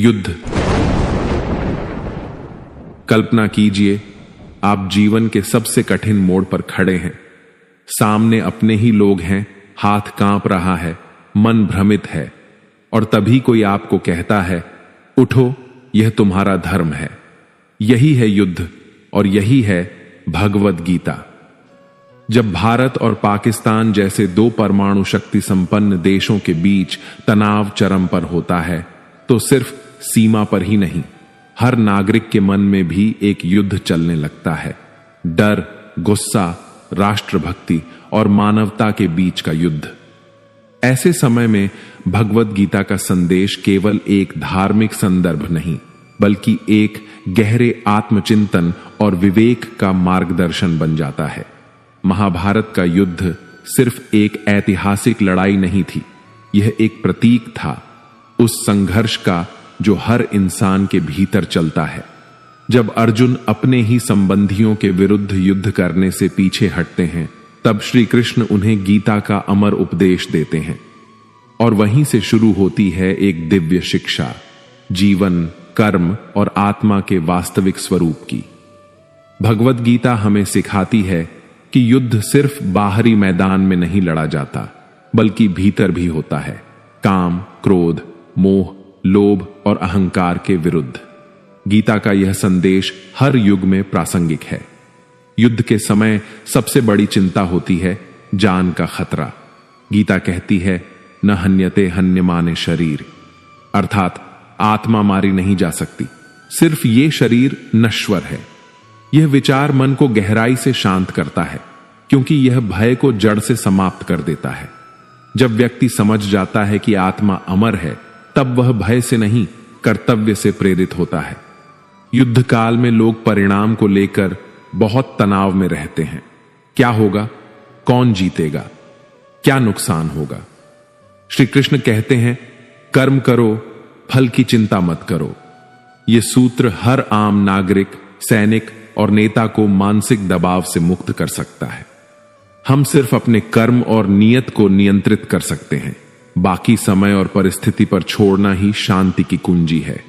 युद्ध। कल्पना कीजिए, आप जीवन के सबसे कठिन मोड़ पर खड़े हैं। सामने अपने ही लोग हैं, हाथ कांप रहा है, मन भ्रमित है, और तभी कोई आपको कहता है, उठो, यह तुम्हारा धर्म है। यही है युद्ध और यही है भगवद गीता। जब भारत और पाकिस्तान जैसे दो परमाणु शक्ति संपन्न देशों के बीच तनाव चरम पर होता है, तो सिर्फ सीमा पर ही नहीं, हर नागरिक के मन में भी एक युद्ध चलने लगता है। डर, गुस्सा, राष्ट्रभक्ति और मानवता के बीच का युद्ध। ऐसे समय में भगवद गीता का संदेश केवल एक धार्मिक संदर्भ नहीं, बल्कि एक गहरे आत्मचिंतन और विवेक का मार्गदर्शन बन जाता है। महाभारत का युद्ध सिर्फ एक ऐतिहासिक लड़ाई नहीं थी, यह एक प्रतीक था उस संघर्ष का जो हर इंसान के भीतर चलता है। जब अर्जुन अपने ही संबंधियों के विरुद्ध युद्ध करने से पीछे हटते हैं, तब श्री कृष्ण उन्हें गीता का अमर उपदेश देते हैं, और वहीं से शुरू होती है एक दिव्य शिक्षा, जीवन, कर्म और आत्मा के वास्तविक स्वरूप की। भगवद गीता हमें सिखाती है कि युद्ध सिर्फ बाहरी मैदान में नहीं लड़ा जाता, बल्कि भीतर भी होता है, काम, क्रोध, मोह, लोभ और अहंकार के विरुद्ध। गीता का यह संदेश हर युग में प्रासंगिक है। युद्ध के समय सबसे बड़ी चिंता होती है जान का खतरा। गीता कहती है, न हन्यते हन्यमाने शरीर, अर्थात आत्मा मारी नहीं जा सकती, सिर्फ ये शरीर नश्वर है। यह विचार मन को गहराई से शांत करता है, क्योंकि यह भय को जड़ से समाप्त कर देता है। जब व्यक्ति समझ जाता है कि आत्मा अमर है, तब वह भय से नहीं, कर्तव्य से प्रेरित होता है। युद्ध काल में लोग परिणाम को लेकर बहुत तनाव में रहते हैं। क्या होगा? कौन जीतेगा? क्या नुकसान होगा? श्री कृष्ण कहते हैं, कर्म करो, फल की चिंता मत करो। यह सूत्र हर आम नागरिक, सैनिक और नेता को मानसिक दबाव से मुक्त कर सकता है। हम सिर्फ अपने कर्म और नियत को नियंत्रित कर सकते हैं। बाकी समय और परिस्थिति पर छोड़ना ही शांति की कुंजी है।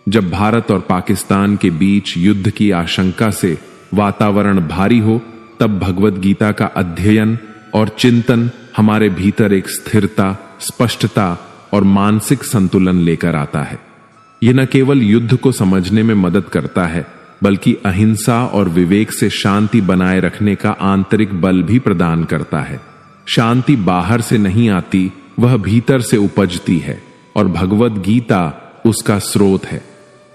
जब भारत और पाकिस्तान के बीच युद्ध की आशंका से वातावरण भारी हो, तब भगवद गीता का अध्ययन और चिंतन हमारे भीतर एक स्थिरता, स्पष्टता और मानसिक संतुलन लेकर आता है। यह न केवल युद्ध को समझने में मदद करता है, बल्कि अहिंसा और विवेक से शांति बनाए रखने का आंतरिक बल भी प्रदान करता है। शांति बाहर से नहीं आती, वह भीतर से उपजती है, और भगवद गीता उसका स्रोत है।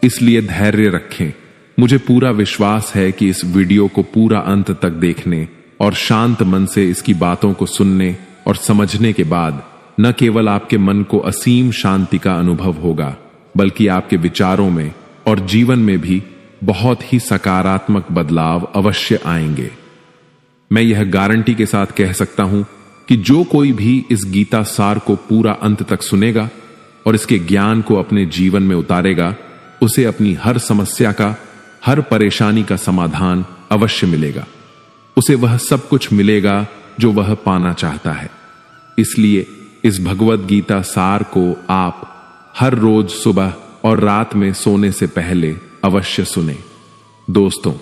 इसलिए धैर्य रखें। मुझे पूरा विश्वास है कि इस वीडियो को पूरा अंत तक देखने और शांत मन से इसकी बातों को सुनने और समझने के बाद न केवल आपके मन को असीम शांति का अनुभव होगा, बल्कि आपके विचारों में और जीवन में भी बहुत ही सकारात्मक बदलाव अवश्य आएंगे। मैं यह गारंटी के साथ कह सकता हूं कि जो कोई भी इस गीता सार को पूरा अंत तक सुनेगा और इसके ज्ञान को अपने जीवन में उतारेगा, उसे अपनी हर समस्या का, हर परेशानी का समाधान अवश्य मिलेगा। उसे वह सब कुछ मिलेगा जो वह पाना चाहता है। इसलिए इस भगवद गीता सार को आप हर रोज सुबह और रात में सोने से पहले अवश्य सुने। दोस्तों,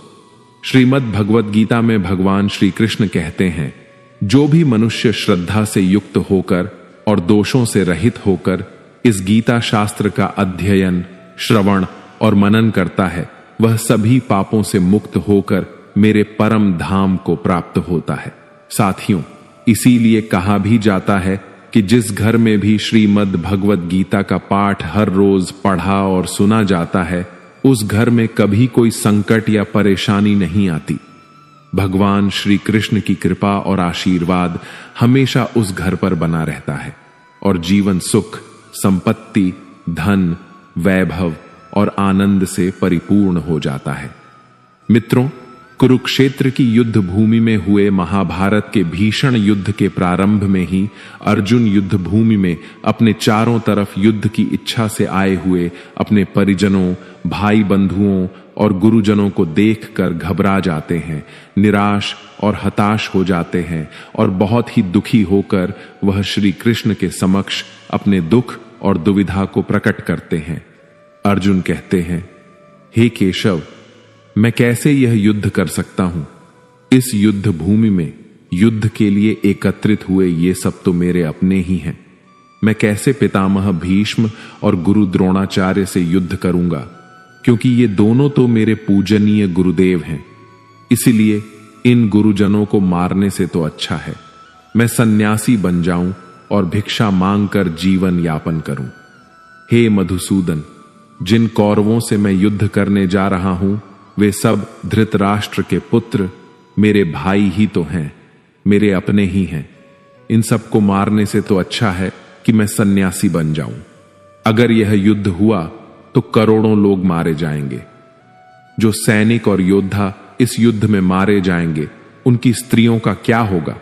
श्रीमद् भगवद गीता में भगवान श्री कृष्ण कहते हैं, जो भी मनुष्य श्रद्धा से युक्त होकर और दोषों से रहित होकर इस गीता शास्त्र का अध्ययन, श्रवण और मनन करता है, वह सभी पापों से मुक्त होकर मेरे परम धाम को प्राप्त होता है। साथियों, इसीलिए कहा भी जाता है कि जिस घर में भी श्रीमद् भगवद गीता का पाठ हर रोज पढ़ा और सुना जाता है, उस घर में कभी कोई संकट या परेशानी नहीं आती। भगवान श्री कृष्ण की कृपा और आशीर्वाद हमेशा उस घर पर बना रहता है और जीवन सुख, संपत्ति, धन, वैभव और आनंद से परिपूर्ण हो जाता है। मित्रों, कुरुक्षेत्र की युद्ध भूमि में हुए महाभारत के भीषण युद्ध के प्रारंभ में ही अर्जुन युद्ध भूमि में अपने चारों तरफ युद्ध की इच्छा से आए हुए अपने परिजनों, भाई बंधुओं और गुरुजनों को देखकर घबरा जाते हैं, निराश और हताश हो जाते हैं और बहुत ही दुखी होकर वह श्री कृष्ण के समक्ष अपने दुख और दुविधा को प्रकट करते हैं। अर्जुन कहते हैं, हे केशव, मैं कैसे यह युद्ध कर सकता हूं? इस युद्ध भूमि में युद्ध के लिए एकत्रित हुए ये सब तो मेरे अपने ही हैं। मैं कैसे पितामह भीष्म और गुरु द्रोणाचार्य से युद्ध करूंगा, क्योंकि ये दोनों तो मेरे पूजनीय गुरुदेव हैं। इसीलिए इन गुरुजनों को मारने से तो अच्छा है मैं सन्यासी बन जाऊं और भिक्षा मांगकर जीवन यापन करूं। हे मधुसूदन, जिन कौरवों से मैं युद्ध करने जा रहा हूं वे सब धृतराष्ट्र के पुत्र मेरे भाई ही तो हैं, मेरे अपने ही हैं। इन सबको मारने से तो अच्छा है कि मैं सन्यासी बन जाऊं। अगर यह युद्ध हुआ तो करोड़ों लोग मारे जाएंगे। जो सैनिक और योद्धा इस युद्ध में मारे जाएंगे उनकी स्त्रियों का क्या होगा?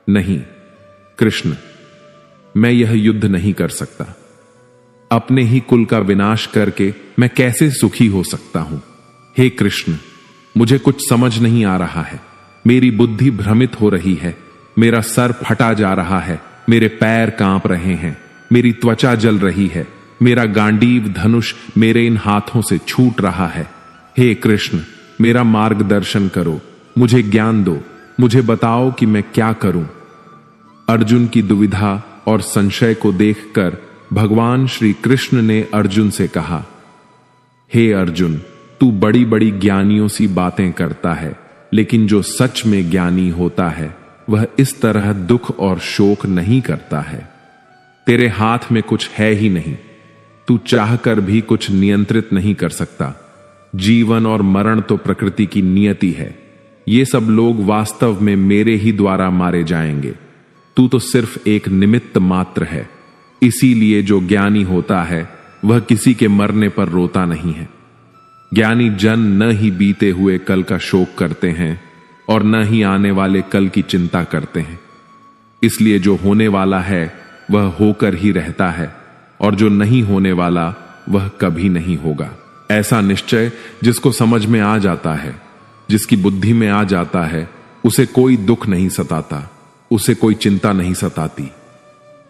नहीं कृष्ण, मैं यह युद्ध नहीं कर सकता। अपने ही कुल का विनाश करके मैं कैसे सुखी हो सकता हूं? हे कृष्ण, मुझे कुछ समझ नहीं आ रहा है। मेरी बुद्धि भ्रमित हो रही है, मेरा सर फटा जा रहा है, मेरे पैर कांप रहे हैं, मेरी त्वचा जल रही है, मेरा गांडीव धनुष मेरे इन हाथों से छूट रहा है। हे कृष्ण, मेरा मार्गदर्शन करो, मुझे ज्ञान दो, मुझे बताओ कि मैं क्या करूं। अर्जुन की दुविधा और संशय को देखकर भगवान श्री कृष्ण ने अर्जुन से कहा, हे अर्जुन, तू बड़ी बड़ी ज्ञानियों सी बातें करता है, लेकिन जो सच में ज्ञानी होता है वह इस तरह दुख और शोक नहीं करता है। तेरे हाथ में कुछ है ही नहीं, तू चाहकर भी कुछ नियंत्रित नहीं कर सकता। जीवन और मरण तो प्रकृति की नियति है। ये सब लोग वास्तव में मेरे ही द्वारा मारे जाएंगे। तू तो सिर्फ एक निमित्त मात्र है। इसीलिए जो ज्ञानी होता है वह किसी के मरने पर रोता नहीं है। ज्ञानी जन न ही बीते हुए कल का शोक करते हैं और न ही आने वाले कल की चिंता करते हैं। इसलिए जो होने वाला है वह होकर ही रहता है और जो नहीं होने वाला वह कभी नहीं होगा। ऐसा निश्चय जिसको समझ में आ जाता है, जिसकी बुद्धि में आ जाता है, उसे कोई दुख नहीं सताता, उसे कोई चिंता नहीं सताती।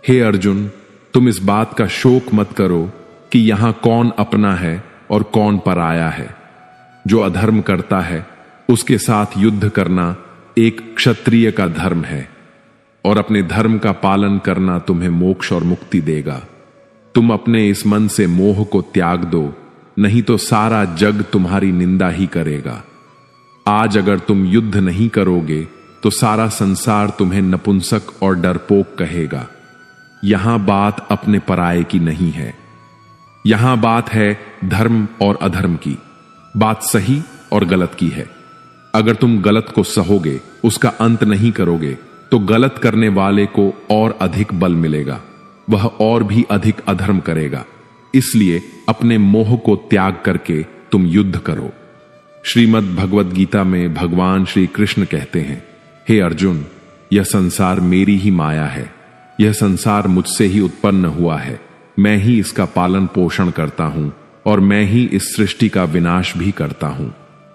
हे अर्जुन, तुम इस बात का शोक मत करो कि यहां कौन अपना है और कौन पराया है। जो अधर्म करता है उसके साथ युद्ध करना एक क्षत्रिय का धर्म है और अपने धर्म का पालन करना तुम्हें मोक्ष और मुक्ति देगा। तुम अपने इस मन से मोह को त्याग दो, नहीं तो सारा जग तुम्हारी निंदा ही करेगा। आज अगर तुम युद्ध नहीं करोगे तो सारा संसार तुम्हें नपुंसक और डरपोक कहेगा। यहां बात अपने पराये की नहीं है, यहां बात है धर्म और अधर्म की। बात सही और गलत की है। अगर तुम गलत को सहोगे, उसका अंत नहीं करोगे, तो गलत करने वाले को और अधिक बल मिलेगा, वह और भी अधिक अधर्म करेगा। इसलिए अपने मोह को त्याग करके तुम युद्ध करो। श्रीमद् भगवद गीता में भगवान श्री कृष्ण कहते हैं, हे अर्जुन, यह संसार मेरी ही माया है। यह संसार मुझसे ही उत्पन्न हुआ है। मैं ही इसका पालन पोषण करता हूं और मैं ही इस सृष्टि का विनाश भी करता हूं।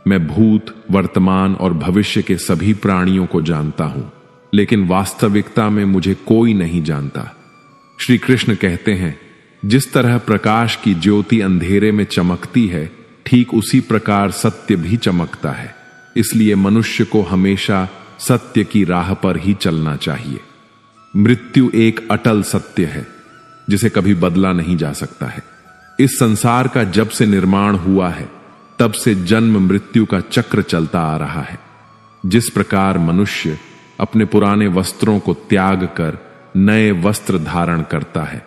मैं भूत, वर्तमान और भविष्य के सभी प्राणियों को जानता हूं, लेकिन वास्तविकता में मुझे कोई नहीं जानता। श्री कृष्ण कहते हैं, जिस तरह प्रकाश की ज्योति अंधेरे में चमकती है, ठीक उसी प्रकार सत्य भी चमकता है। इसलिए मनुष्य को हमेशा सत्य की राह पर ही चलना चाहिए। मृत्यु एक अटल सत्य है जिसे कभी बदला नहीं जा सकता है। इस संसार का जब से निर्माण हुआ है तब से जन्म मृत्यु का चक्र चलता आ रहा है। जिस प्रकार मनुष्य अपने पुराने वस्त्रों को त्याग कर नए वस्त्र धारण करता है,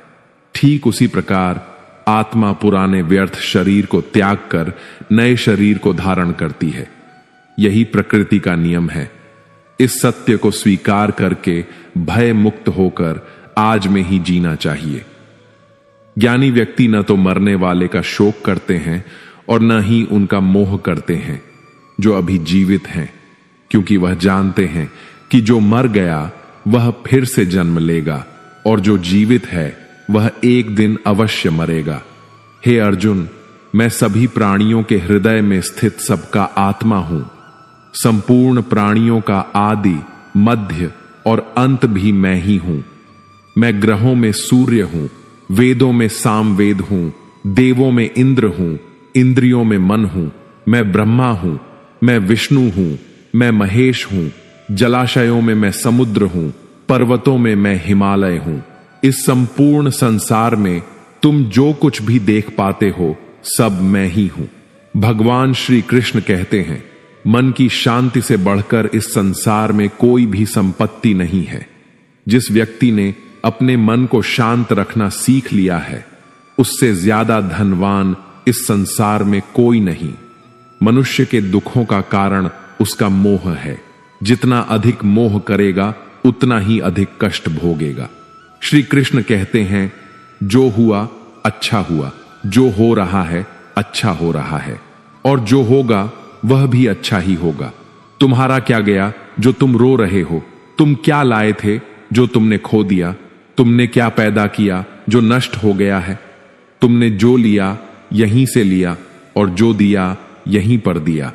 ठीक उसी प्रकार आत्मा पुराने व्यर्थ शरीर को त्याग कर नए शरीर को धारण करती है। यही प्रकृति का नियम है। इस सत्य को स्वीकार करके भय मुक्त होकर आज में ही जीना चाहिए। ज्ञानी व्यक्ति न तो मरने वाले का शोक करते हैं और न ही उनका मोह करते हैं जो अभी जीवित हैं, क्योंकि वह जानते हैं कि जो मर गया वह फिर से जन्म लेगा और जो जीवित है वह एक दिन अवश्य मरेगा। हे अर्जुन, मैं सभी प्राणियों के हृदय में स्थित सबका आत्मा हूं। संपूर्ण प्राणियों का आदि, मध्य और अंत भी मैं ही हूं। मैं ग्रहों में सूर्य हूं, वेदों में सामवेद हूं, देवों में इंद्र हूं, इंद्रियों में मन हूं, मैं ब्रह्मा हूं, मैं विष्णु हूं, मैं महेश हूं, जलाशयों में मैं समुद्र हूं, पर्वतों में मैं हिमालय हूं। इस संपूर्ण संसार में तुम जो कुछ भी देख पाते हो सब मैं ही हूं। भगवान श्री कृष्ण कहते हैं, मन की शांति से बढ़कर इस संसार में कोई भी संपत्ति नहीं है। जिस व्यक्ति ने अपने मन को शांत रखना सीख लिया है, उससे ज्यादा धनवान इस संसार में कोई नहीं। मनुष्य के दुखों का कारण उसका मोह है। जितना अधिक मोह करेगा उतना ही अधिक कष्ट भोगेगा। श्री कृष्ण कहते हैं, जो हुआ अच्छा हुआ, जो हो रहा है अच्छा हो रहा है, और जो होगा वह भी अच्छा ही होगा। तुम्हारा क्या गया जो तुम रो रहे हो? तुम क्या लाए थे जो तुमने खो दिया? तुमने क्या पैदा किया जो नष्ट हो गया है? तुमने जो लिया यहीं से लिया, और जो दिया यहीं पर दिया।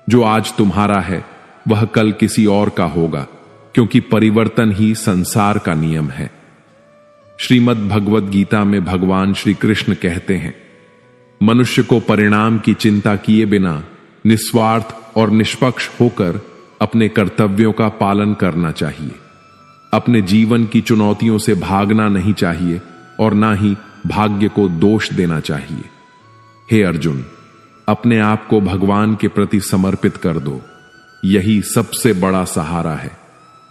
जो आज तुम्हारा है वह कल किसी और का होगा, क्योंकि परिवर्तन ही संसार का नियम है। श्रीमद् भगवद गीता में भगवान श्री कृष्ण कहते हैं, मनुष्य को परिणाम की चिंता किए बिना निस्वार्थ और निष्पक्ष होकर अपने कर्तव्यों का पालन करना चाहिए। अपने जीवन की चुनौतियों से भागना नहीं चाहिए और ना ही भाग्य को दोष देना चाहिए। हे अर्जुन, अपने आप को भगवान के प्रति समर्पित कर दो, यही सबसे बड़ा सहारा है।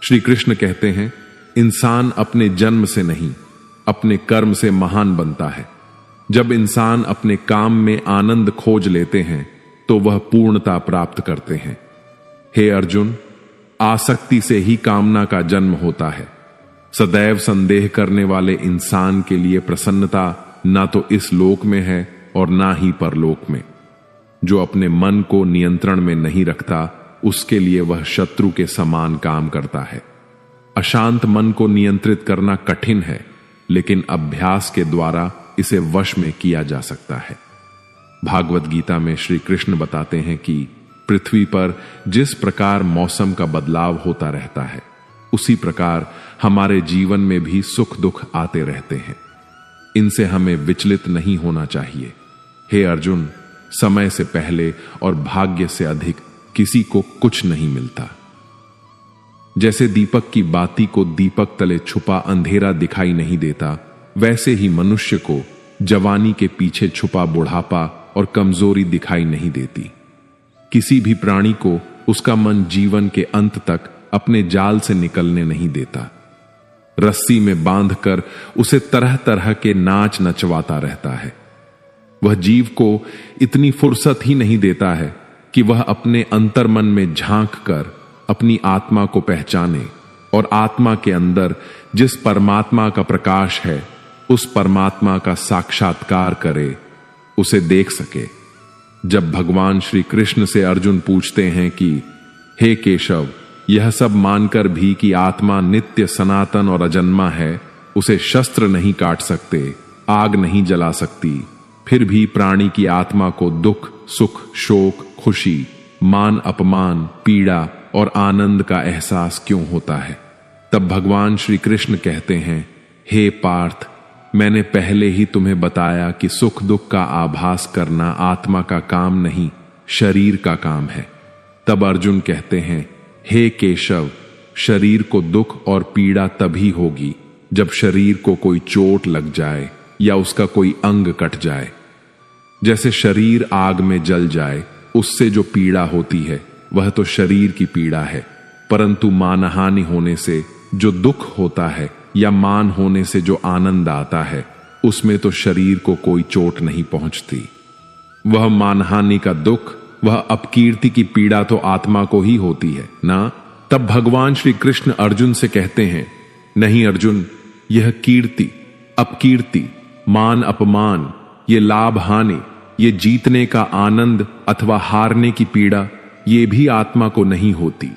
श्री कृष्ण कहते हैं, इंसान अपने जन्म से नहीं अपने कर्म से महान बनता है। जब इंसान अपने काम में आनंद खोज लेते हैं तो वह पूर्णता प्राप्त करते हैं। हे अर्जुन, आसक्ति से ही कामना का जन्म होता है। सदैव संदेह करने वाले इंसान के लिए प्रसन्नता ना तो इस लोक में है और ना ही परलोक में। जो अपने मन को नियंत्रण में नहीं रखता, उसके लिए वह शत्रु के समान काम करता है। अशांत मन को नियंत्रित करना कठिन है, लेकिन अभ्यास के द्वारा इसे वश में किया जा सकता है। भागवत गीता में श्री कृष्ण बताते हैं कि पृथ्वी पर जिस प्रकार मौसम का बदलाव होता रहता है, उसी प्रकार हमारे जीवन में भी सुख दुख आते रहते हैं। इनसे हमें विचलित नहीं होना चाहिए। हे अर्जुन, समय से पहले और भाग्य से अधिक किसी को कुछ नहीं मिलता। जैसे दीपक की बाती को दीपक तले छुपा अंधेरा दिखाई नहीं देता, वैसे ही मनुष्य को जवानी के पीछे छुपा बुढ़ापा और कमजोरी दिखाई नहीं देती। किसी भी प्राणी को उसका मन जीवन के अंत तक अपने जाल से निकलने नहीं देता। रस्सी में बांधकर उसे तरह तरह के नाच नचवाता रहता है। वह जीव को इतनी फुर्सत ही नहीं देता है कि वह अपने अंतर्मन में झांक कर अपनी आत्मा को पहचाने और आत्मा के अंदर जिस परमात्मा का प्रकाश है, उस परमात्मा का साक्षात्कार करे, उसे देख सके। जब भगवान श्री कृष्ण से अर्जुन पूछते हैं कि हे केशव, यह सब मानकर भी कि आत्मा नित्य सनातन और अजन्मा है, उसे शस्त्र नहीं काट सकते, आग नहीं जला सकती, फिर भी प्राणी की आत्मा को दुख सुख शोक खुशी मान अपमान पीड़ा और आनंद का एहसास क्यों होता है? तब भगवान श्री कृष्ण कहते हैं, हे पार्थ, मैंने पहले ही तुम्हें बताया कि सुख दुख का आभास करना आत्मा का काम नहीं, शरीर का काम है। तब अर्जुन कहते हैं, हे केशव, शरीर को दुख और पीड़ा तभी होगी जब शरीर को कोई चोट लग जाए या उसका कोई अंग कट जाए। जैसे शरीर आग में जल जाए, उससे जो पीड़ा होती है वह तो शरीर की पीड़ा है, परंतु मानहानि होने से जो दुख होता है या मान होने से जो आनंद आता है, उसमें तो शरीर को कोई चोट नहीं पहुंचती। वह मानहानि का दुख, वह अपकीर्ति की पीड़ा तो आत्मा को ही होती है ना। तब भगवान श्री कृष्ण अर्जुन से कहते हैं, नहीं अर्जुन, यह कीर्ति अपकीर्ति मान अपमान, ये लाभ हानि, ये जीतने का आनंद अथवा हारने की पीड़ा, ये भी आत्मा को नहीं होती।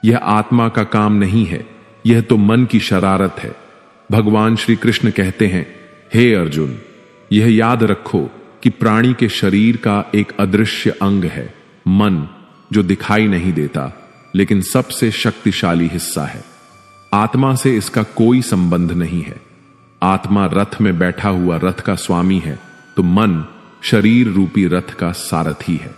यह आत्मा का काम नहीं है, यह तो मन की शरारत है। भगवान श्री कृष्ण कहते हैं, हे अर्जुन, यह याद रखो कि प्राणी के शरीर का एक अदृश्य अंग है मन, जो दिखाई नहीं देता लेकिन सबसे शक्तिशाली हिस्सा है। आत्मा से इसका कोई संबंध नहीं है। आत्मा रथ में बैठा हुआ रथ का स्वामी है तो मन शरीर रूपी रथ का सारथी है।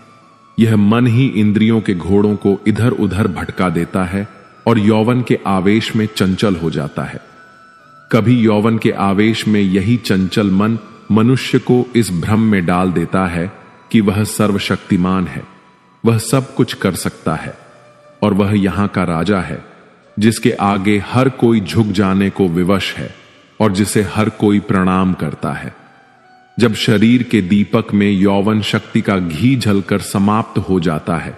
यह मन ही इंद्रियों के घोड़ों को इधर उधर भटका देता है और यौवन के आवेश में चंचल हो जाता है। कभी यौवन के आवेश में यही चंचल मन मनुष्य को इस भ्रम में डाल देता है कि वह सर्वशक्तिमान है, वह सब कुछ कर सकता है और वह यहां का राजा है, जिसके आगे हर कोई झुक जाने को विवश है और जिसे हर कोई प्रणाम करता है। जब शरीर के दीपक में यौवन शक्ति का घी झलकर समाप्त हो जाता है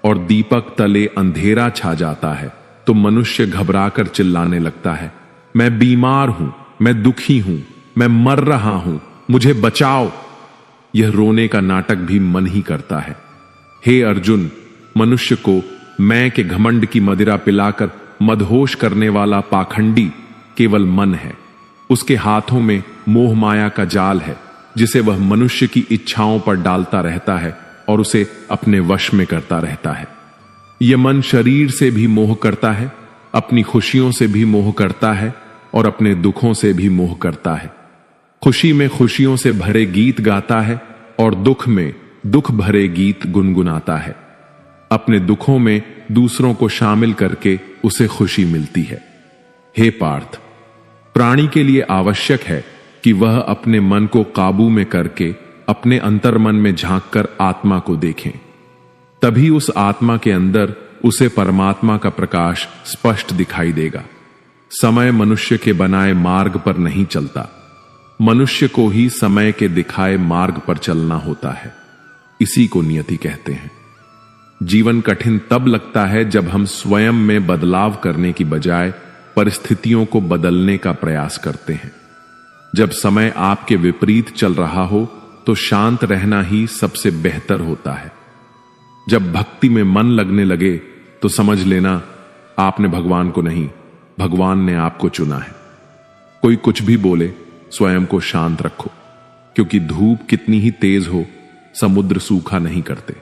और दीपक तले अंधेरा छा जाता है, तो मनुष्य घबराकर चिल्लाने लगता है, मैं बीमार हूं, मैं दुखी हूं, मैं मर रहा हूं, मुझे बचाओ। यह रोने का नाटक भी मन ही करता है। हे अर्जुन, मनुष्य को मैं के घमंड की मदिरा पिलाकर मदहोश करने वाला पाखंडी केवल मन है। उसके हाथों में मोह माया का जाल है, जिसे वह मनुष्य की इच्छाओं पर डालता रहता है और उसे अपने वश में करता रहता है। यह मन शरीर से भी मोह करता है, अपनी खुशियों से भी मोह करता है और अपने दुखों से भी मोह करता है। खुशी में खुशियों से भरे गीत गाता है और दुख में दुख भरे गीत गुनगुनाता है। अपने दुखों में दूसरों को शामिल करके उसे खुशी मिलती है। हे पार्थ, प्राणी के लिए आवश्यक है कि वह अपने मन को काबू में करके अपने अंतर्मन में झांककर आत्मा को देखें। तभी उस आत्मा के अंदर उसे परमात्मा का प्रकाश स्पष्ट दिखाई देगा। समय मनुष्य के बनाए मार्ग पर नहीं चलता, मनुष्य को ही समय के दिखाए मार्ग पर चलना होता है। इसी को नियति कहते हैं। जीवन कठिन तब लगता है जब हम स्वयं में बदलाव करने की बजाय परिस्थितियों को बदलने का प्रयास करते हैं। जब समय आपके विपरीत चल रहा हो तो शांत रहना ही सबसे बेहतर होता है। जब भक्ति में मन लगने लगे तो समझ लेना आपने भगवान को नहीं, भगवान ने आपको चुना है। कोई कुछ भी बोले, स्वयं को शांत रखो, क्योंकि धूप कितनी ही तेज हो, समुद्र सूखा नहीं करते।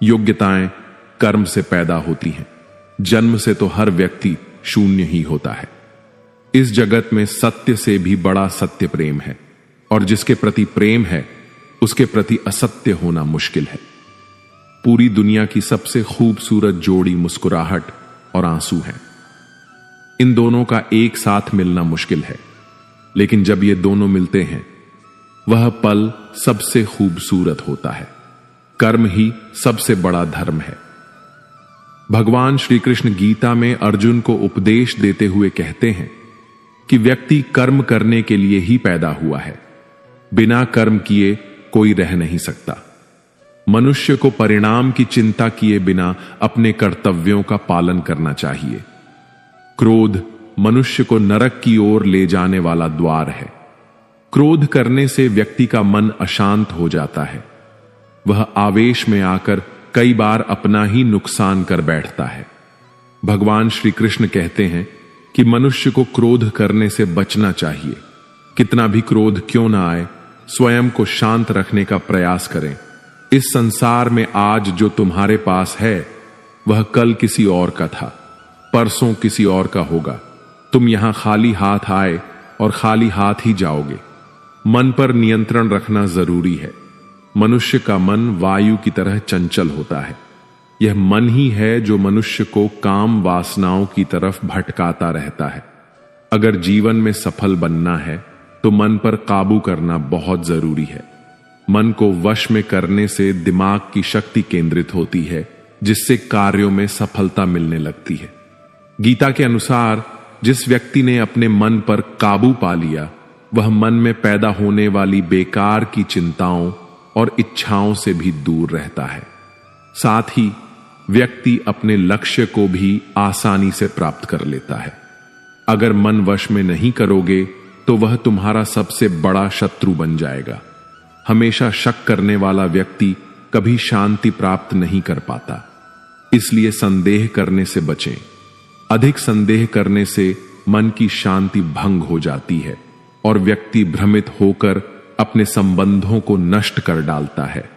योग्यताएं कर्म से पैदा होती हैं, जन्म से तो हर व्यक्ति शून्य ही होता है। इस जगत में सत्य से भी बड़ा सत्य प्रेम है, और जिसके प्रति प्रेम है उसके प्रति असत्य होना मुश्किल है। पूरी दुनिया की सबसे खूबसूरत जोड़ी मुस्कुराहट और आंसू है। इन दोनों का एक साथ मिलना मुश्किल है, लेकिन जब ये दोनों मिलते हैं वह पल सबसे खूबसूरत होता है। कर्म ही सबसे बड़ा धर्म है। भगवान श्री कृष्ण गीता में अर्जुन को उपदेश देते हुए कहते हैं कि व्यक्ति कर्म करने के लिए ही पैदा हुआ है, बिना कर्म किए कोई रह नहीं सकता। मनुष्य को परिणाम की चिंता किए बिना अपने कर्तव्यों का पालन करना चाहिए। क्रोध मनुष्य को नरक की ओर ले जाने वाला द्वार है। क्रोध करने से व्यक्ति का मन अशांत हो जाता है। वह आवेश में आकर कई बार अपना ही नुकसान कर बैठता है। भगवान श्री कृष्ण कहते हैं कि मनुष्य को क्रोध करने से बचना चाहिए। कितना भी क्रोध क्यों ना आए, स्वयं को शांत रखने का प्रयास करें। इस संसार में आज जो तुम्हारे पास है वह कल किसी और का था, परसों किसी और का होगा। तुम यहां खाली हाथ आए और खाली हाथ ही जाओगे। मन पर नियंत्रण रखना जरूरी है। मनुष्य का मन वायु की तरह चंचल होता है। यह मन ही है जो मनुष्य को काम वासनाओं की तरफ भटकाता रहता है। अगर जीवन में सफल बनना है तो मन पर काबू करना बहुत जरूरी है। मन को वश में करने से दिमाग की शक्ति केंद्रित होती है, जिससे कार्यों में सफलता मिलने लगती है। गीता के अनुसार जिस व्यक्ति ने अपने मन पर काबू पा लिया, वह मन में पैदा होने वाली बेकार की चिंताओं और इच्छाओं से भी दूर रहता है। साथ ही व्यक्ति अपने लक्ष्य को भी आसानी से प्राप्त कर लेता है। अगर मन वश में नहीं करोगे तो वह तुम्हारा सबसे बड़ा शत्रु बन जाएगा। हमेशा शक करने वाला व्यक्ति कभी शांति प्राप्त नहीं कर पाता। इसलिए संदेह करने से बचें। अधिक संदेह करने से मन की शांति भंग हो जाती है और व्यक्ति भ्रमित होकर अपने संबंधों को नष्ट कर डालता है।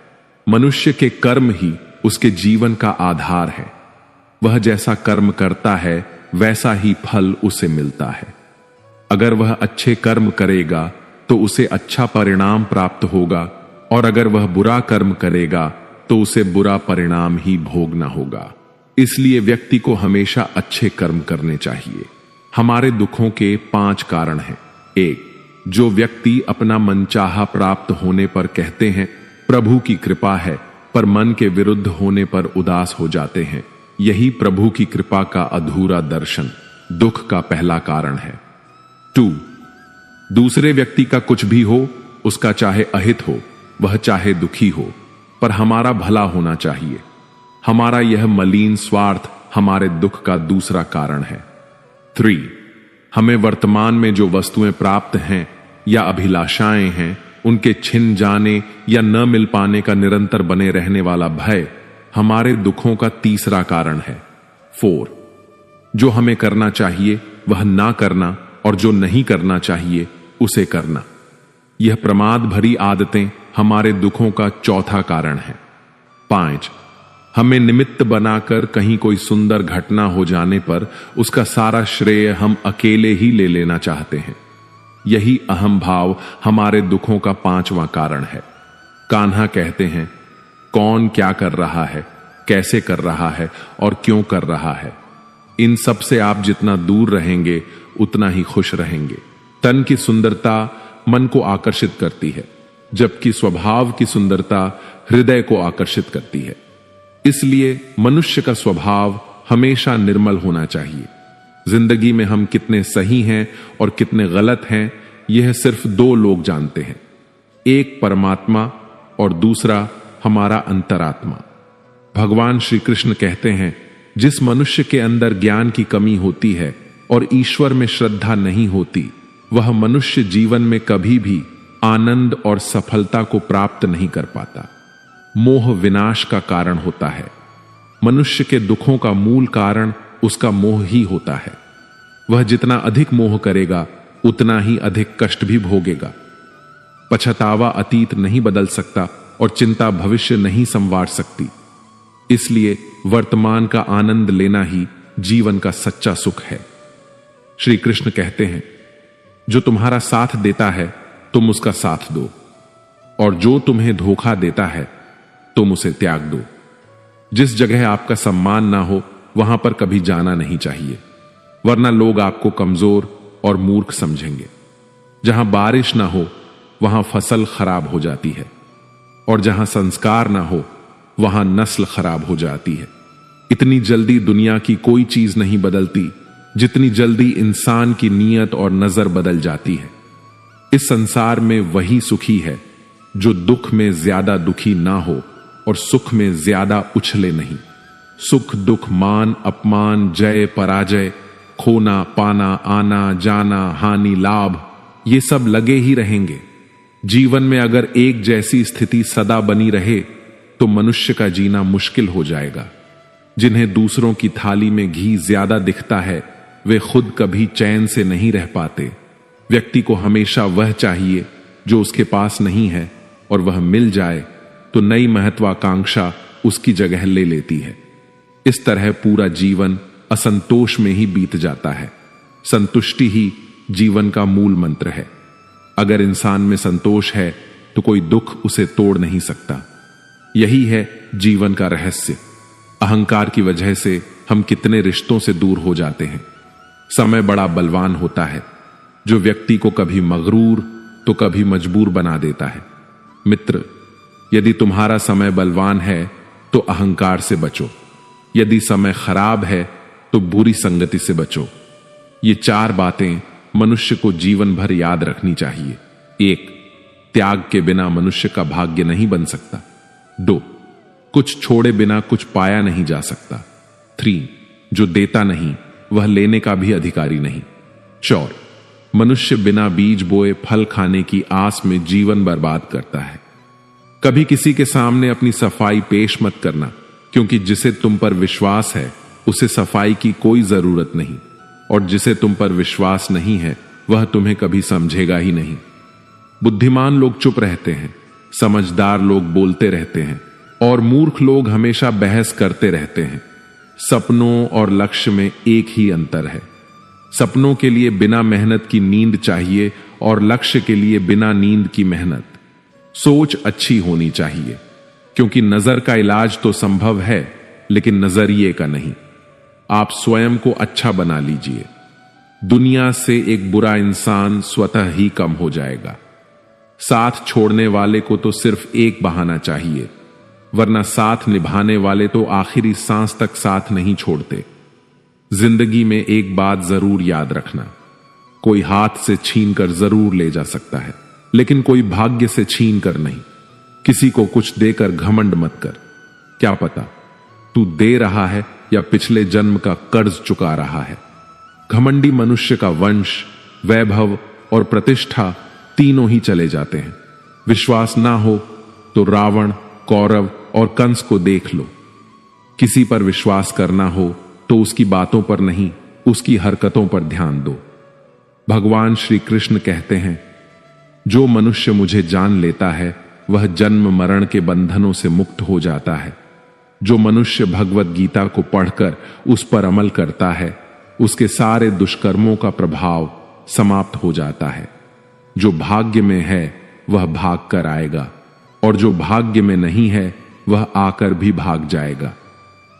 मनुष्य के कर्म ही उसके जीवन का आधार है। वह जैसा कर्म करता है वैसा ही फल उसे मिलता है। अगर वह अच्छे कर्म करेगा तो उसे अच्छा परिणाम प्राप्त होगा, और अगर वह बुरा कर्म करेगा तो उसे बुरा परिणाम ही भोगना होगा। इसलिए व्यक्ति को हमेशा अच्छे कर्म करने चाहिए। हमारे दुखों के 5 कारण हैं। 1, जो व्यक्ति अपना मनचाहा प्राप्त होने पर कहते हैं प्रभु की कृपा है, पर मन के विरुद्ध होने पर उदास हो जाते हैं, यही प्रभु की कृपा का अधूरा दर्शन दुख का पहला कारण है। 2, दूसरे व्यक्ति का कुछ भी हो, उसका चाहे अहित हो, वह चाहे दुखी हो, पर हमारा भला होना चाहिए। हमारा यह मलिन स्वार्थ हमारे दुख का दूसरा कारण है। 3, हमें वर्तमान में जो वस्तुएं प्राप्त हैं या अभिलाषाएं हैं, उनके छिन जाने या न मिल पाने का निरंतर बने रहने वाला भय हमारे दुखों का तीसरा कारण है। 4, जो हमें करना चाहिए वह ना करना, और जो नहीं करना चाहिए उसे करना, यह प्रमाद भरी आदतें हमारे दुखों का चौथा कारण है। 5, हमें निमित्त बनाकर कहीं कोई सुंदर घटना हो जाने पर उसका सारा श्रेय हम अकेले ही ले लेना चाहते हैं, यही अहम भाव हमारे दुखों का 5वां कारण है। कान्हा कहते हैं, कौन क्या कर रहा है, कैसे कर रहा है और क्यों कर रहा है, इन सब से आप जितना दूर रहेंगे उतना ही खुश रहेंगे। तन की सुंदरता मन को आकर्षित करती है, जबकि स्वभाव की सुंदरता हृदय को आकर्षित करती है। इसलिए मनुष्य का स्वभाव हमेशा निर्मल होना चाहिए। जिंदगी में हम कितने सही हैं और कितने गलत हैं, यह सिर्फ 2 लोग जानते हैं, एक परमात्मा और दूसरा हमारा अंतरात्मा। भगवान श्री कृष्ण कहते हैं, जिस मनुष्य के अंदर ज्ञान की कमी होती है और ईश्वर में श्रद्धा नहीं होती, वह मनुष्य जीवन में कभी भी आनंद और सफलता को प्राप्त नहीं कर पाता। मोह विनाश का कारण होता है। मनुष्य के दुखों का मूल कारण उसका मोह ही होता है। वह जितना अधिक मोह करेगा उतना ही अधिक कष्ट भी भोगेगा। पछतावा अतीत नहीं बदल सकता और चिंता भविष्य नहीं संवार सकती। इसलिए वर्तमान का आनंद लेना ही जीवन का सच्चा सुख है। श्री कृष्ण कहते हैं, जो तुम्हारा साथ देता है तुम उसका साथ दो, और जो तुम्हें धोखा देता है तुम उसे त्याग दो। जिस जगह आपका सम्मान ना हो वहां पर कभी जाना नहीं चाहिए, वरना लोग आपको कमजोर और मूर्ख समझेंगे। जहां बारिश ना हो वहां फसल खराब हो जाती है, और जहां संस्कार ना हो वहां नस्ल खराब हो जाती है। इतनी जल्दी दुनिया की कोई चीज नहीं बदलती जितनी जल्दी इंसान की नीयत और नजर बदल जाती है। इस संसार में वही सुखी है जो दुख में ज्यादा दुखी ना हो और सुख में ज्यादा उछले नहीं। सुख दुख, मान अपमान, जय पराजय, खोना पाना, आना जाना, हानि लाभ, ये सब लगे ही रहेंगे। जीवन में अगर एक जैसी स्थिति सदा बनी रहे तो मनुष्य का जीना मुश्किल हो जाएगा। जिन्हें दूसरों की थाली में घी ज्यादा दिखता है वे खुद कभी चैन से नहीं रह पाते। व्यक्ति को हमेशा वह चाहिए जो उसके पास नहीं है, और वह मिल जाए तो नई महत्वाकांक्षा उसकी जगह ले लेती है। इस तरह पूरा जीवन असंतोष में ही बीत जाता है। संतुष्टि ही जीवन का मूल मंत्र है। अगर इंसान में संतोष है तो कोई दुख उसे तोड़ नहीं सकता। यही है जीवन का रहस्य। अहंकार की वजह से हम कितने रिश्तों से दूर हो जाते हैं। समय बड़ा बलवान होता है, जो व्यक्ति को कभी मगरूर तो कभी मजबूर बना देता है। मित्र, यदि तुम्हारा समय बलवान है तो अहंकार से बचो, यदि समय खराब है तो बुरी संगति से बचो। ये 4 बातें मनुष्य को जीवन भर याद रखनी चाहिए। 1, त्याग के बिना मनुष्य का भाग्य नहीं बन सकता। 2, कुछ छोड़े बिना कुछ पाया नहीं जा सकता। 3, जो देता नहीं वह लेने का भी अधिकारी नहीं। 4, मनुष्य बिना बीज बोए फल खाने की आस में जीवन बर्बाद करता है। कभी किसी के सामने अपनी सफाई पेश मत करना, क्योंकि जिसे तुम पर विश्वास है उसे सफाई की कोई जरूरत नहीं, और जिसे तुम पर विश्वास नहीं है वह तुम्हें कभी समझेगा ही नहीं। बुद्धिमान लोग चुप रहते हैं, समझदार लोग बोलते रहते हैं, और मूर्ख लोग हमेशा बहस करते रहते हैं। सपनों और लक्ष्य में एक ही अंतर है। सपनों के लिए बिना मेहनत की नींद चाहिए और लक्ष्य के लिए बिना नींद की मेहनत। सोच अच्छी होनी चाहिए, क्योंकि नजर का इलाज तो संभव है, लेकिन नजरिए का नहीं। आप स्वयं को अच्छा बना लीजिए। दुनिया से एक बुरा इंसान स्वतः ही कम हो जाएगा। साथ छोड़ने वाले को तो सिर्फ एक बहाना चाहिए, वरना साथ निभाने वाले तो आखिरी सांस तक साथ नहीं छोड़ते। जिंदगी में एक बात जरूर याद रखना, कोई हाथ से छीन कर जरूर ले जा सकता है, लेकिन कोई भाग्य से छीन कर नहीं। किसी को कुछ देकर घमंड मत कर। क्या पता तू दे रहा है या पिछले जन्म का कर्ज चुका रहा है। घमंडी मनुष्य का वंश, वैभव और प्रतिष्ठा तीनों ही चले जाते हैं। विश्वास ना हो तो रावण, कौरव और कंस को देख लो। किसी पर विश्वास करना हो तो उसकी बातों पर नहीं, उसकी हरकतों पर ध्यान दो। भगवान श्री कृष्ण कहते हैं, जो मनुष्य मुझे जान लेता है वह जन्म मरण के बंधनों से मुक्त हो जाता है। जो मनुष्य भगवत गीता को पढ़कर उस पर अमल करता है, उसके सारे दुष्कर्मों का प्रभाव समाप्त हो जाता है। जो भाग्य में है वह भाग कर आएगा, और जो भाग्य में नहीं है वह आकर भी भाग जाएगा।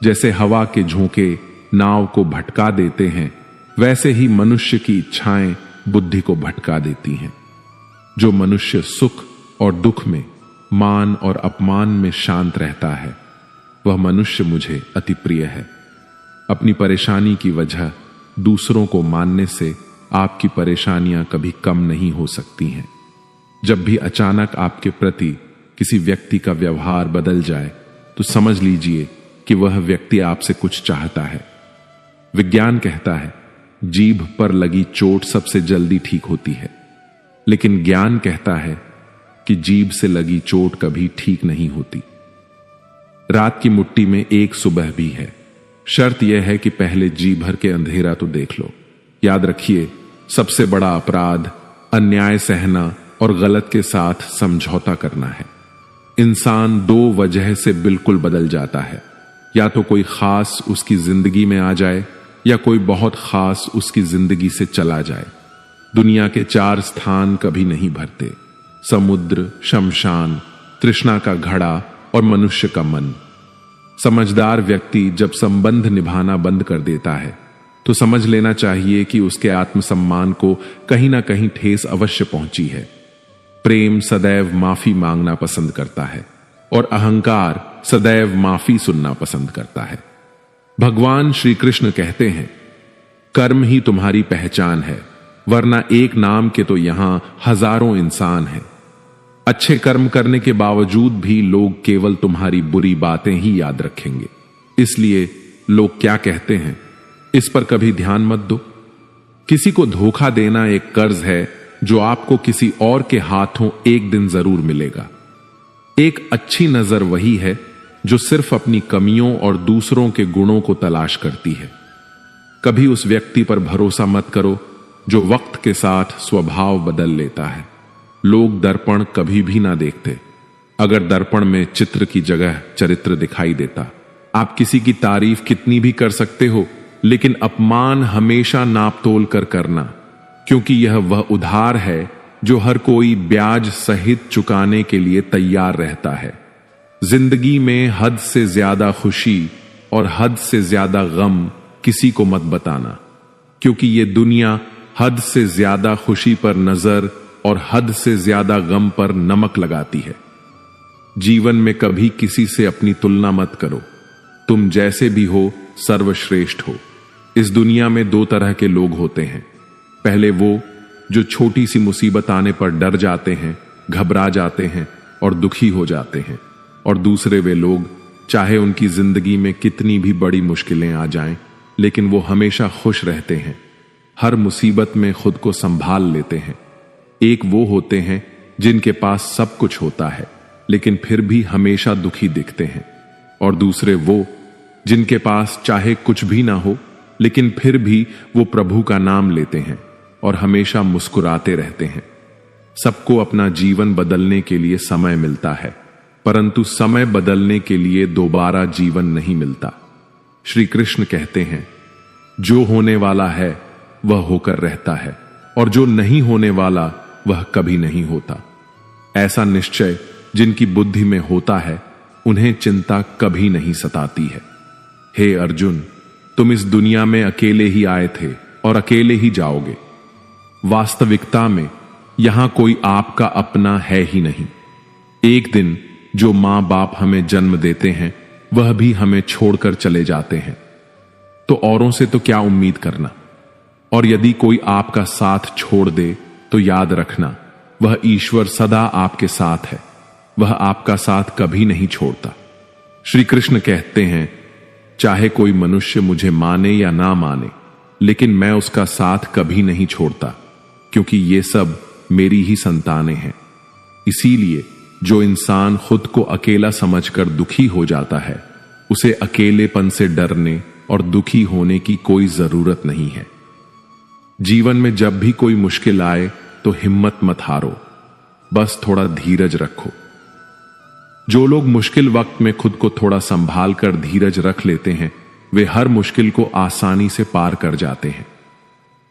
जैसे हवा के झोंके नाव को भटका देते हैं, वैसे ही मनुष्य की इच्छाएं बुद्धि को भटका देती हैं। जो मनुष्य सुख और दुख में, मान और अपमान में शांत रहता है, वह मनुष्य मुझे अति प्रिय है। अपनी परेशानी की वजह दूसरों को मानने से आपकी परेशानियां कभी कम नहीं हो सकती हैं। जब भी अचानक आपके प्रति किसी व्यक्ति का व्यवहार बदल जाए, तो समझ लीजिए कि वह व्यक्ति आपसे कुछ चाहता है। विज्ञान कहता है, जीभ पर लगी चोट सबसे जल्दी ठीक होती है, लेकिन ज्ञान कहता है कि जीभ से लगी चोट कभी ठीक नहीं होती। रात की मुट्ठी में एक सुबह भी है। शर्त यह है कि पहले जी भर के अंधेरा तो देख लो। याद रखिए, सबसे बड़ा अपराध अन्याय सहना और गलत के साथ समझौता करना है। इंसान दो वजह से बिल्कुल बदल जाता है, या तो कोई खास उसकी जिंदगी में आ जाए, या कोई बहुत खास उसकी जिंदगी से चला जाए। दुनिया के 4 स्थान कभी नहीं भरते: समुद्र, शमशान, तृष्णा का घड़ा और मनुष्य का मन। समझदार व्यक्ति जब संबंध निभाना बंद कर देता है, तो समझ लेना चाहिए कि उसके आत्मसम्मान को कहीं ना कहीं ठेस अवश्य पहुंची है। प्रेम सदैव माफी मांगना पसंद करता है, और अहंकार सदैव माफी सुनना पसंद करता है। भगवान श्री कृष्ण कहते हैं, कर्म ही तुम्हारी पहचान है, वरना एक नाम के तो यहां हजारों इंसान हैं। अच्छे कर्म करने के बावजूद भी लोग केवल तुम्हारी बुरी बातें ही याद रखेंगे। इसलिए लोग क्या कहते हैं, इस पर कभी ध्यान मत दो। किसी को धोखा देना एक कर्ज है जो आपको किसी और के हाथों एक दिन जरूर मिलेगा। एक अच्छी नजर वही है जो सिर्फ अपनी कमियों और दूसरों के गुणों को तलाश करती है। कभी उस व्यक्ति पर भरोसा मत करो जो वक्त के साथ स्वभाव बदल लेता है। लोग दर्पण कभी भी ना देखते। अगर दर्पण में चित्र की जगह चरित्र दिखाई देता, आप किसी की तारीफ कितनी भी कर सकते हो, लेकिन अपमान हमेशा नाप तोल कर करना, क्योंकि यह वह उधार है जो हर कोई ब्याज सहित चुकाने के लिए तैयार रहता है। जिंदगी में हद से ज्यादा खुशी और हद से ज्यादा गम किसी को मत बताना, क्योंकि यह दुनिया हद से ज्यादा खुशी पर नजर और हद से ज्यादा गम पर नमक लगाती है। जीवन में कभी किसी से अपनी तुलना मत करो। तुम जैसे भी हो सर्वश्रेष्ठ हो। इस दुनिया में 2 तरह के लोग होते हैं। पहले वो जो छोटी सी मुसीबत आने पर डर जाते हैं, घबरा जाते हैं और दुखी हो जाते हैं, और दूसरे वे लोग चाहे उनकी जिंदगी में कितनी भी बड़ी मुश्किलें आ जाएं, लेकिन वो हमेशा खुश रहते हैं, हर मुसीबत में खुद को संभाल लेते हैं। एक वो होते हैं जिनके पास सब कुछ होता है लेकिन फिर भी हमेशा दुखी दिखते हैं, और दूसरे वो जिनके पास चाहे कुछ भी ना हो लेकिन फिर भी वो प्रभु का नाम लेते हैं और हमेशा मुस्कुराते रहते हैं। सबको अपना जीवन बदलने के लिए समय मिलता है, परंतु समय बदलने के लिए दोबारा जीवन नहीं मिलता। श्री कृष्ण कहते हैं, जो होने वाला है वह होकर रहता है, और जो नहीं होने वाला वह कभी नहीं होता। ऐसा निश्चय जिनकी बुद्धि में होता है, उन्हें चिंता कभी नहीं सताती है। हे अर्जुन, तुम इस दुनिया में अकेले ही आए थे और अकेले ही जाओगे। वास्तविकता में यहां कोई आपका अपना है ही नहीं। एक दिन जो मां बाप हमें जन्म देते हैं, वह भी हमें छोड़कर चले जाते हैं, तो औरों से तो क्या उम्मीद करना। और यदि कोई आपका साथ छोड़ दे तो याद रखना, वह ईश्वर सदा आपके साथ है, वह आपका साथ कभी नहीं छोड़ता। श्री कृष्ण कहते हैं, चाहे कोई मनुष्य मुझे माने या ना माने, लेकिन मैं उसका साथ कभी नहीं छोड़ता, क्योंकि ये सब मेरी ही संतानें हैं। इसीलिए जो इंसान खुद को अकेला समझकर दुखी हो जाता है, उसे अकेलेपन से डरने और दुखी होने की कोई जरूरत नहीं है। जीवन में जब भी कोई मुश्किल आए तो हिम्मत मत हारो, बस थोड़ा धीरज रखो। जो लोग मुश्किल वक्त में खुद को थोड़ा संभाल कर धीरज रख लेते हैं, वे हर मुश्किल को आसानी से पार कर जाते हैं।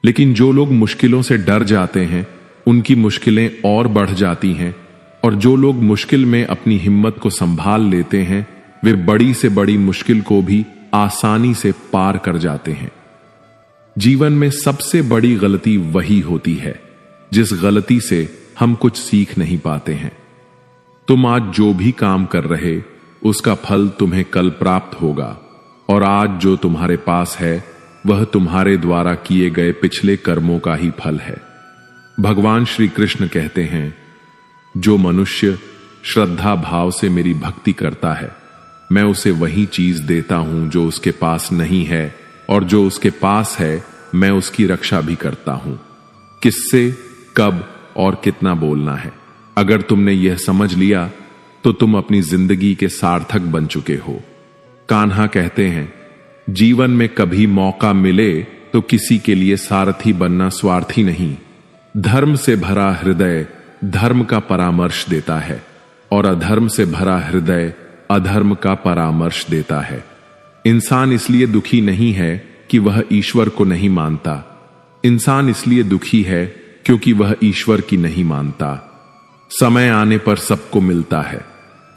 लेकिन जो लोग मुश्किलों से डर जाते हैं, उनकी मुश्किलें और बढ़ जाती हैं, और जो लोग मुश्किल में अपनी हिम्मत को संभाल लेते हैं, वे बड़ी से बड़ी मुश्किल को भी आसानी से पार कर जाते हैं। जीवन में सबसे बड़ी गलती वही होती है जिस गलती से हम कुछ सीख नहीं पाते हैं। तुम आज जो भी काम कर रहे, उसका फल तुम्हें कल प्राप्त होगा, और आज जो तुम्हारे पास है वह तुम्हारे द्वारा किए गए पिछले कर्मों का ही फल है। भगवान श्री कृष्ण कहते हैं, जो मनुष्य श्रद्धा भाव से मेरी भक्ति करता है, मैं उसे वही चीज देता हूं जो उसके पास नहीं है, और जो उसके पास है मैं उसकी रक्षा भी करता हूं। किससे, कब और कितना बोलना है, अगर तुमने यह समझ लिया तो तुम अपनी जिंदगी के सार्थक बन चुके हो। कान्हा कहते हैं, जीवन में कभी मौका मिले तो किसी के लिए सारथी बनना स्वार्थी नहीं। धर्म से भरा हृदय धर्म का परामर्श देता है, और अधर्म से भरा हृदय अधर्म का परामर्श देता है। इंसान इसलिए दुखी नहीं है कि वह ईश्वर को नहीं मानता, इंसान इसलिए दुखी है क्योंकि वह ईश्वर की नहीं मानता। समय आने पर सबको मिलता है,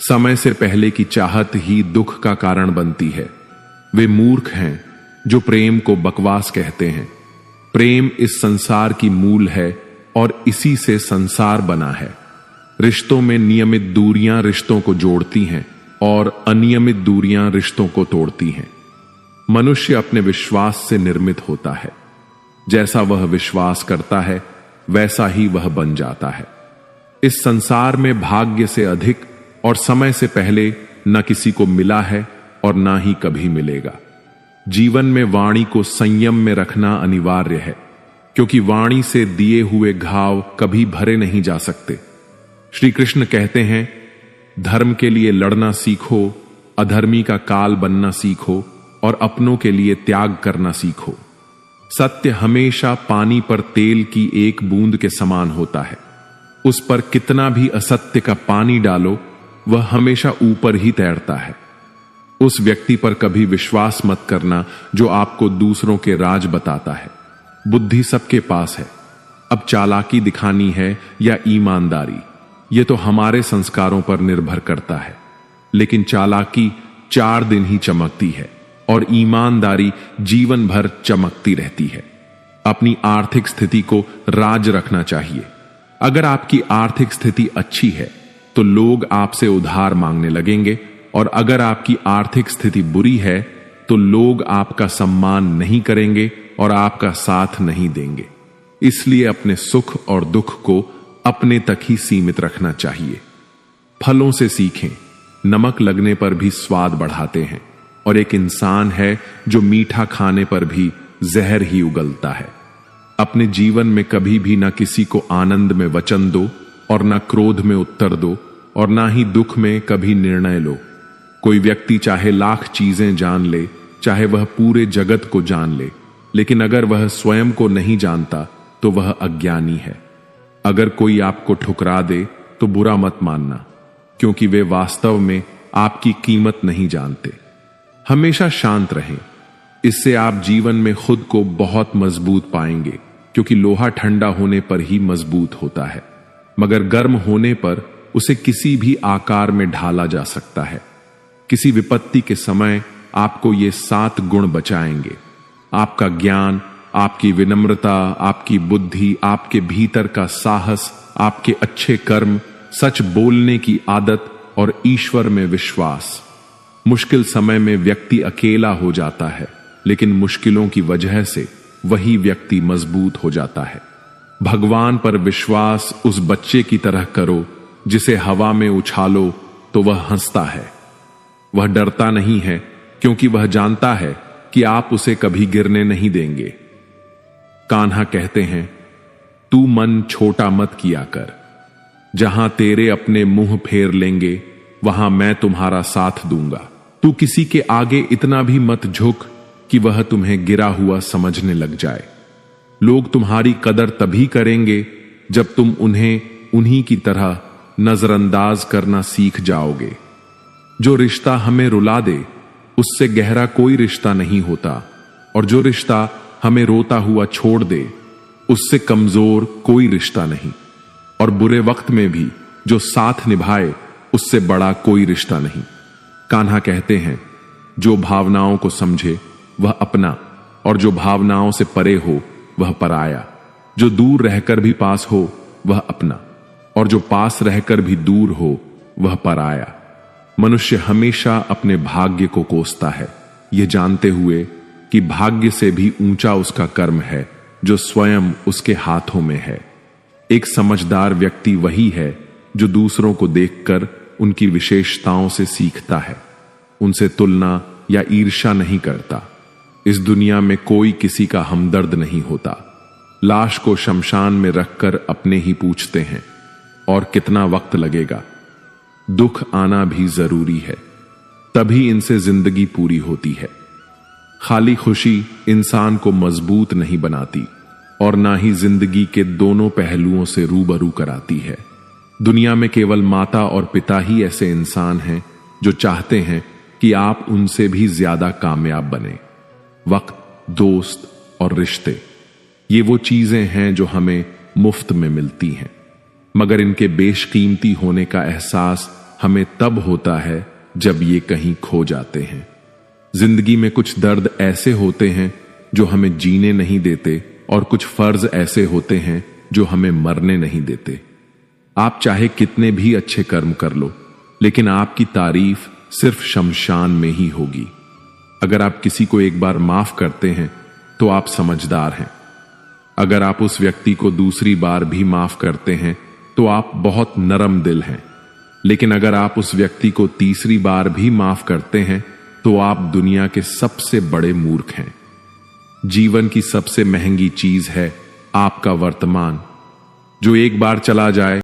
समय से पहले की चाहत ही दुख का कारण बनती है। वे मूर्ख हैं जो प्रेम को बकवास कहते हैं। प्रेम इस संसार की मूल है और इसी से संसार बना है। रिश्तों में नियमित दूरियां रिश्तों को जोड़ती हैं और अनियमित दूरियां रिश्तों को तोड़ती हैं। मनुष्य अपने विश्वास से निर्मित होता है। जैसा वह विश्वास करता है वैसा ही वह बन जाता है। इस संसार में भाग्य से अधिक और समय से पहले न किसी को मिला है और ना ही कभी मिलेगा। जीवन में वाणी को संयम में रखना अनिवार्य है, क्योंकि वाणी से दिए हुए घाव कभी भरे नहीं जा सकते। श्री कृष्ण कहते हैं, धर्म के लिए लड़ना सीखो, अधर्मी का काल बनना सीखो और अपनों के लिए त्याग करना सीखो। सत्य हमेशा पानी पर तेल की एक बूंद के समान होता है। उस पर कितना भी असत्य का पानी डालो, वह हमेशा ऊपर ही तैरता है। उस व्यक्ति पर कभी विश्वास मत करना जो आपको दूसरों के राज बताता है। बुद्धि सबके पास है। अब चालाकी दिखानी है या ईमानदारी, यह तो हमारे संस्कारों पर निर्भर करता है। लेकिन चालाकी 4 दिन ही चमकती है और ईमानदारी जीवन भर चमकती रहती है। अपनी आर्थिक स्थिति को राज रखना चाहिए। अगर आपकी आर्थिक स्थिति अच्छी है तो लोग आपसे उधार मांगने लगेंगे, और अगर आपकी आर्थिक स्थिति बुरी है तो लोग आपका सम्मान नहीं करेंगे और आपका साथ नहीं देंगे। इसलिए अपने सुख और दुख को अपने तक ही सीमित रखना चाहिए। फलों से सीखें, नमक लगने पर भी स्वाद बढ़ाते हैं, और एक इंसान है जो मीठा खाने पर भी जहर ही उगलता है। अपने जीवन में कभी भी ना किसी को आनंद में वचन दो और ना क्रोध में उत्तर दो, और ना ही दुख में कभी निर्णय लो। कोई व्यक्ति चाहे लाख चीजें जान ले, चाहे वह पूरे जगत को जान ले, लेकिन अगर वह स्वयं को नहीं जानता तो वह अज्ञानी है। अगर कोई आपको ठुकरा दे तो बुरा मत मानना, क्योंकि वे वास्तव में आपकी कीमत नहीं जानते। हमेशा शांत रहें, इससे आप जीवन में खुद को बहुत मजबूत पाएंगे, क्योंकि लोहा ठंडा होने पर ही मजबूत होता है, मगर गर्म होने पर उसे किसी भी आकार में ढाला जा सकता है। किसी विपत्ति के समय आपको ये 7 गुण बचाएंगे: आपका ज्ञान, आपकी विनम्रता, आपकी बुद्धि, आपके भीतर का साहस, आपके अच्छे कर्म, सच बोलने की आदत और ईश्वर में विश्वास। मुश्किल समय में व्यक्ति अकेला हो जाता है, लेकिन मुश्किलों की वजह से वही व्यक्ति मजबूत हो जाता है। भगवान पर विश्वास उस बच्चे की तरह करो जिसे हवा में उछालो तो वह हंसता है। वह डरता नहीं है, क्योंकि वह जानता है कि आप उसे कभी गिरने नहीं देंगे। कान्हा कहते हैं, तू मन छोटा मत किया कर, जहां तेरे अपने मुंह फेर लेंगे वहां मैं तुम्हारा साथ दूंगा। तू किसी के आगे इतना भी मत झुक कि वह तुम्हें गिरा हुआ समझने लग जाए। लोग तुम्हारी कदर तभी करेंगे जब तुम उन्हें उन्हीं की तरह नजरअंदाज करना सीख जाओगे। जो रिश्ता हमें रुला दे उससे गहरा कोई रिश्ता नहीं होता, और जो रिश्ता हमें रोता हुआ छोड़ दे उससे कमजोर कोई रिश्ता नहीं, और बुरे वक्त में भी जो साथ निभाए उससे बड़ा कोई रिश्ता नहीं। कान्हा कहते हैं, जो भावनाओं को समझे वह अपना, और जो भावनाओं से परे हो वह पराया। जो दूर रहकर भी पास हो वह अपना, और जो पास रहकर भी दूर हो वह पराया। मनुष्य हमेशा अपने भाग्य को कोसता है, यह जानते हुए कि भाग्य से भी ऊंचा उसका कर्म है जो स्वयं उसके हाथों में है। एक समझदार व्यक्ति वही है जो दूसरों को देखकर उनकी विशेषताओं से सीखता है, उनसे तुलना या ईर्ष्या नहीं करता। इस दुनिया में कोई किसी का हमदर्द नहीं होता। लाश को शमशान में रखकर अपने ही पूछते हैं, और कितना वक्त लगेगा। दुख आना भी जरूरी है, तभी इनसे जिंदगी पूरी होती है। खाली खुशी इंसान को मजबूत नहीं बनाती, और ना ही जिंदगी के दोनों पहलुओं से रूबरू कराती है। दुनिया में केवल माता और पिता ही ऐसे इंसान हैं जो चाहते हैं कि आप उनसे भी ज्यादा कामयाब बने। वक्त, दोस्त और रिश्ते, ये वो चीजें हैं जो हमें मुफ्त में मिलती हैं, मगर इनके बेशकीमती होने का एहसास हमें तब होता है जब ये कहीं खो जाते हैं। जिंदगी में कुछ दर्द ऐसे होते हैं जो हमें जीने नहीं देते, और कुछ फर्ज ऐसे होते हैं जो हमें मरने नहीं देते। आप चाहे कितने भी अच्छे कर्म कर लो, लेकिन आपकी तारीफ सिर्फ शमशान में ही होगी। अगर आप किसी को एक बार माफ करते हैं तो आप समझदार हैं। अगर आप उस व्यक्ति को दूसरी बार भी माफ करते हैं तो आप बहुत नरम दिल हैं। लेकिन अगर आप उस व्यक्ति को तीसरी बार भी माफ करते हैं तो आप दुनिया के सबसे बड़े मूर्ख हैं। जीवन की सबसे महंगी चीज है आपका वर्तमान, जो एक बार चला जाए